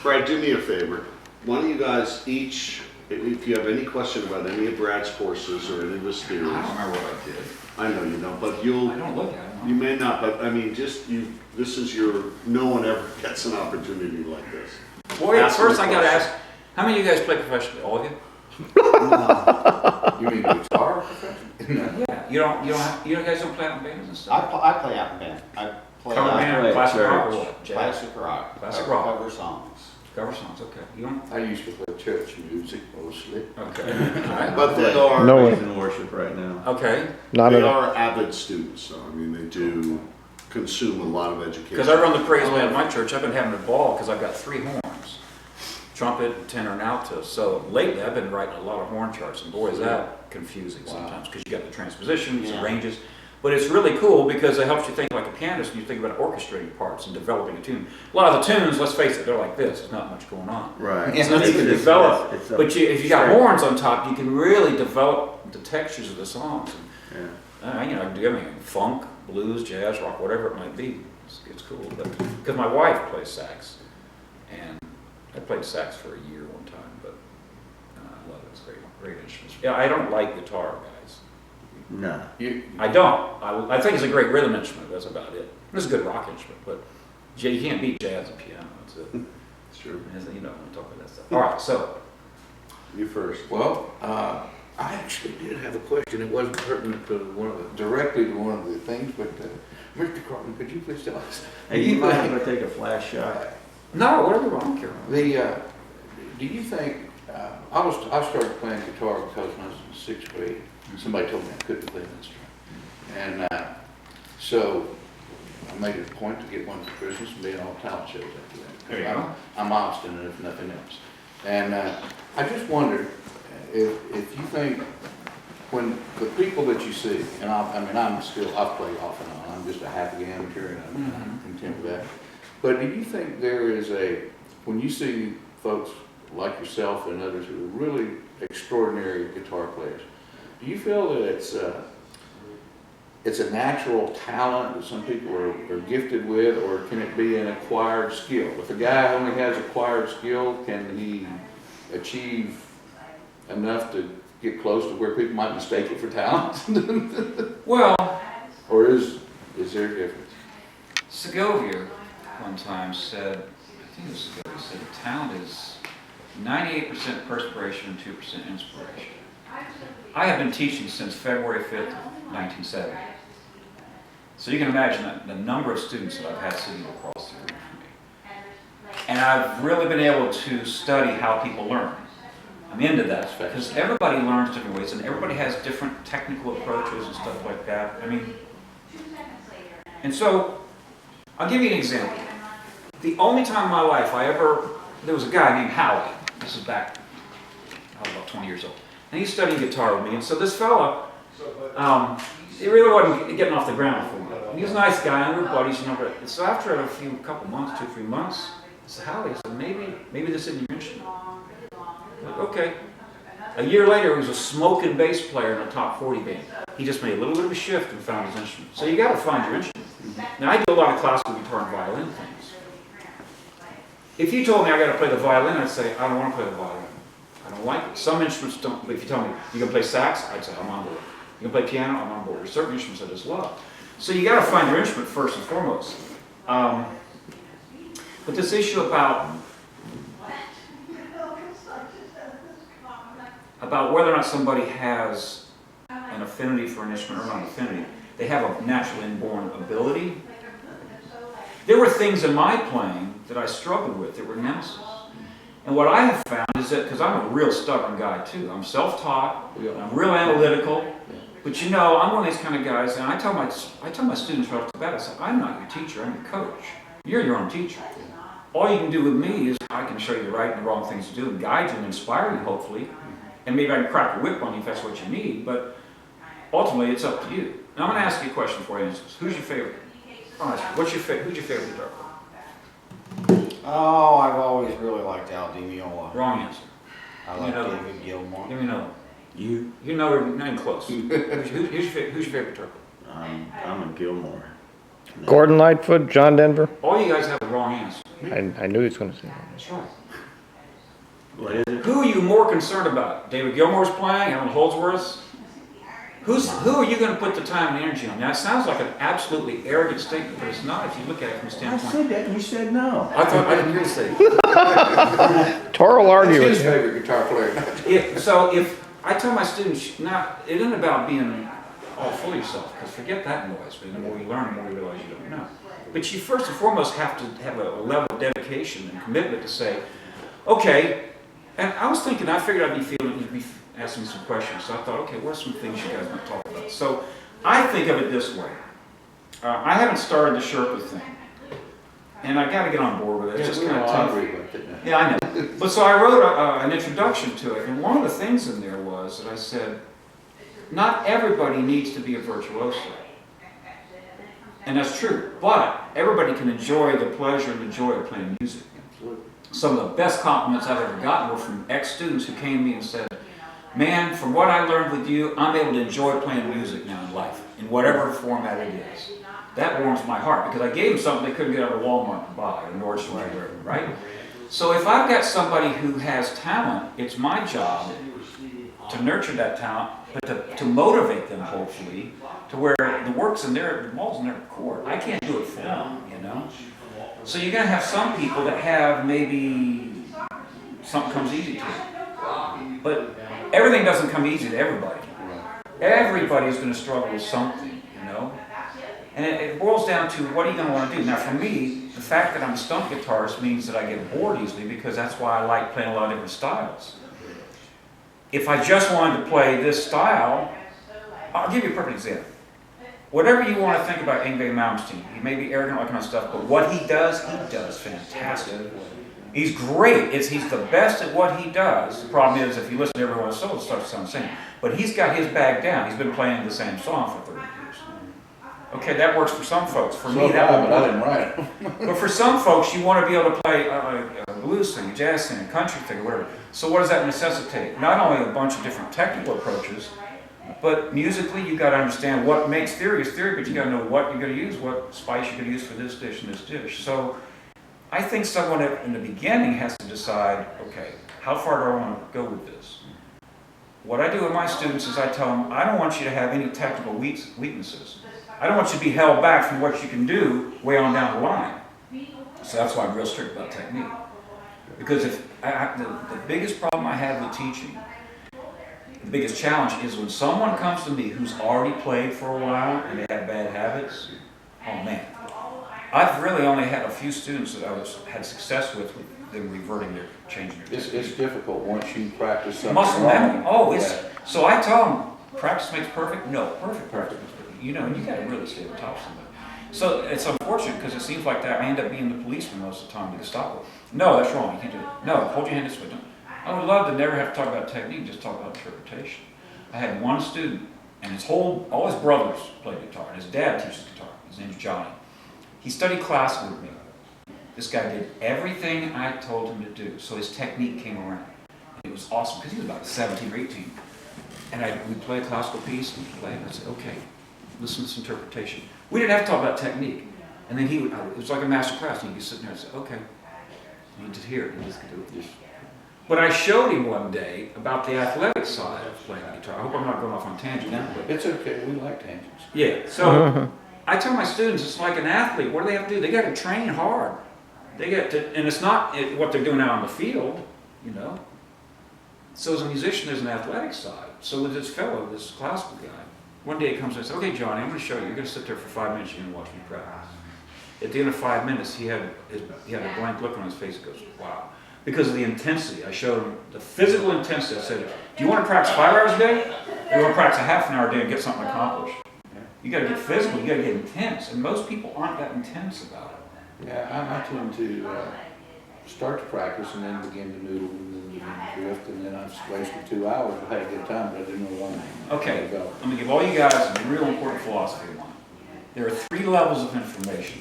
Brad, do me a favor. Why don't you guys each, if you have any question about any of Brad's courses or any of his theories. I don't remember what I did. I know you don't, but I you'll, don't look at it. you may not, but I mean, just you, this is your, no one ever gets an opportunity like this. Well, yeah, Ask first me a I gotta question. ask, how many of you guys play professionally? All of you? You mean guitar profession? No. Yeah. You guys don't play out in bands and stuff? I play out in band. I play Cover out band, play classic rock or church. what? Jazz? classic rock. Classic rock. Cover songs. Cover songs, okay. You don't? I used to play church music mostly. Okay. All right. But they are, No praise and worship right now. Okay. Not they enough. are avid students, so I mean, they do consume a lot of education. Because I run the praise band at my church, I've been having a ball because I've got 3 horns. Trumpet, tenor, and alto. So lately I've been writing a lot of horn charts, and boy is that confusing sometimes because you got the transpositions and ranges. But it's really cool because it helps you think like a pianist and you think about orchestrating parts and developing a tune. A lot of the tunes, let's face it, they're like this. There's not much going on. Right. Yeah, So you can It's- develop, it's a but if you got strength. horns on top, you can really develop the textures of the songs. Yeah. You know, I can do everything, funk, blues, jazz, rock, whatever it might be. It's cool. But because my wife plays sax, and I played sax for a year one time, but I love it. It's great instrument. Yeah, I don't like guitar, guys. No. I don't. I think it's a great rhythm instrument. That's about it. It's a good rock instrument, but you can't beat jazz and piano. It's It's true. you know, when I talk about that stuff. All right, so You first. Well, I actually did have a question. It wasn't pertinent to directly to one of the things, but Mr. Carlton, could you please tell us? Hey, you might have to take a flash shot. no, whatever. I don't care. Do you think I started playing guitar because when I was in 6th grade. Somebody told me I couldn't play an instrument, and so I made it a point to get one for Christmas and be in all talent shows after that. There you go. I'm obstinate if nothing else, and I just wondered if you think when the people that you see, and I've played off and on. I'm just a happy amateur, and I'm content with that. But do you think there is when you see folks like yourself and others who are really extraordinary guitar players, do you feel that it's a natural talent that some people are gifted with, or can it be an acquired skill? If a guy only has acquired skill, can he achieve enough to get close to where people might mistake it for talent? Well, Or is there a difference? Segovia one time said, I think it was Segovia, said talent is 98% perspiration and 2% inspiration. I have been teaching since February 5th, 1970. So you can imagine the number of students that I've had sitting across the room from me. And I've really been able to study how people learn. I'm into that because everybody learns different ways and everybody has different technical approaches and stuff like that. And so I'll give you an example. The only time in my life there was a guy named Howie. This is back, I was about 20 years old. And he's studying guitar with me. And so this fella, he really wasn't getting off the ground for me. And he was a nice guy, and we were buddies. So after a couple months, 2-3 months, I said, Howie, I said, maybe this isn't your instrument. I'm like, okay. A year later, he was a smoking bass player in a top 40 band. He just made a little bit of a shift and found his instrument. So you got to find your instrument. Now, I do a lot of classical guitar and violin things. If you told me I got to play the violin, I'd say, I don't want to play the violin. I don't like it. Some instruments don't, but if you tell me, you can play sax, I'd say, I'm on board. You can play piano, I'm on board. There's certain instruments I just love. So you got to find your instrument first and foremost. But this issue about whether or not somebody has an affinity for an instrument or not an affinity, they have a natural inborn ability. There were things in my playing that I struggled with that were nemesis. And what I have found is that, because I'm a real stubborn guy too, I'm self-taught, I'm real analytical, but you know, I'm one of these kind of guys, and I tell my students right off the bat, I say, I'm not your teacher, I'm your coach. You're your own teacher. All you can do with me is I can show you the right and the wrong things to do and guide you and inspire you, hopefully, and maybe I can crack a whip on you if that's what you need, but ultimately it's up to you. Now I'm going to ask you a question for you. Who's your favorite? Who's your favorite guitar player? Oh, I've always really liked Al Di Meola. Wrong answer. I like David Gilmour. Give me another. You know we're not even close. who's your favorite guitar player? I'm a Gilmore. Gordon Lightfoot, John Denver. All you guys have the wrong answer. I knew he was going to say that. That's right. What is it? Who are you more concerned about? David Gilmour's playing, Alan Holdsworth's? Who are you going to put the time and energy on? Now, it sounds like an absolutely arrogant statement, but it's not if you look at it from a I standpoint. said that and you said no. I thought I didn't hear you say it. Tor will That's argue his with you. favorite guitar player. So if I tell my students, it isn't about being all full of yourself, because forget that noise. The more you learn, the more you realize you don't know. But you first and foremost have to have a level of dedication and commitment to say, okay, and I was thinking, I figured I'd be asking some questions. So I thought, okay, what are some things you guys want to talk about? So I think of it this way. I haven't started the Sherpa thing. And I got to get on board with it. It's just kind of tough. Yeah, I know. But so I wrote an introduction to it. And one of the things in there was that I said, not everybody needs to be a virtuoso. And that's true. But everybody can enjoy the pleasure and the joy of playing music. Some of the best compliments I've ever gotten were from ex-students who came to me and said, man, from what I learned with you, I'm able to enjoy playing music now in life, in whatever format it is. That warms my heart, because I gave them something they couldn't get out of Walmart to buy, or Nordstrom, or whatever, right? So if I've got somebody who has talent, it's my job to nurture that talent, but to motivate them, hopefully, to where the work's in their, the ball's in their court. I can't do it for them, you know? So you're going to have some people that have maybe something comes easy to them. But everything doesn't come easy to everybody. Everybody's going to struggle with something, you know? And it boils down to what are you going to want to do? Now for me, the fact that I'm a stump guitarist means that I get bored easily, because that's why I like playing a lot of different styles. If I just wanted to play this style, I'll give you a perfect example. Whatever you want to think about Yngwie Malmsteen, he may be arrogant, all that kind of stuff, but what he does fantastic. He's great. He's the best at what he does. The problem is, if you listen to everyone's solo, it starts to sound the same. But he's got his bag down. He's been playing the same song for 30 years. Okay, that works for some folks. For me, that won't but I work. didn't write it. But for some folks, you want to be able to play a blues thing, a jazz thing, a country thing, or whatever. So what does that necessitate? Not only a bunch of different technical approaches, but musically, you've got to understand what makes theory is theory, but you got to know what you're going to use, what spice you're going to use for this dish and this dish. So I think someone in the beginning has to decide, okay, how far do I want to go with this? What I do with my students is I tell them, I don't want you to have any technical weaknesses. I don't want you to be held back from what you can do way on down the line. So that's why I'm real strict about technique. Because if the biggest problem I have with teaching, the biggest challenge is when someone comes to me who's already played for a while and they have bad habits. Oh man, I've really only had a few students that I had success with them reverting their, changing their It's technique. difficult once you practice something Muscle wrong. memory. Oh, it's Yeah. so I tell them practice makes perfect. No, perfect practice makes perfect. You know, you got to really stay on top of somebody. So it's unfortunate because it seems like that I end up being the policeman most of the time to stop it. No, that's wrong. You can't do it. No, hold your hand this way. Don't. I would love to never have to talk about technique, just talk about interpretation. I had one student, and all his brothers played guitar, and his dad teaches guitar. His name's Johnny. He studied classical with me. This guy did everything I told him to do, so his technique came around. And it was awesome, because he was about 17 or 18. And we'd play a classical piece, and he'd play it, and I'd say, okay, listen to this interpretation. We didn't have to talk about technique. And then it was like a master class, and he'd be sitting there and say, okay, you just hear it, you just do it. But I showed him one day about the athletic side of playing the guitar. I hope I'm not going off on tangent now. But It's okay, we like tangents. yeah, so I tell my students, it's like an athlete. What do they have to do? They got to train hard. They got to, and it's not what they're doing out on the field, you know. So as a musician, there's an athletic side. So with this fellow, this classical guy, one day he comes and says, okay, Johnny, I'm going to show you. You're going to sit there for 5 minutes. You're going to watch me practice. At the end of 5 minutes, he had a blank look on his face. He goes, wow. Because of the intensity. I showed him the physical intensity. I said, do you want to practice 5 hours a day? Or do you want to practice a half an hour a day and get something accomplished? You got to get physical. You got to get intense. And most people aren't that intense about it. Yeah, I tend to start to practice and then begin to noodle and then begin to drift, and then I've wasted 2 hours. I had a good time, but I didn't know why. Okay, I'm going to give all you guys a real important philosophy of mine. There are 3 levels of information.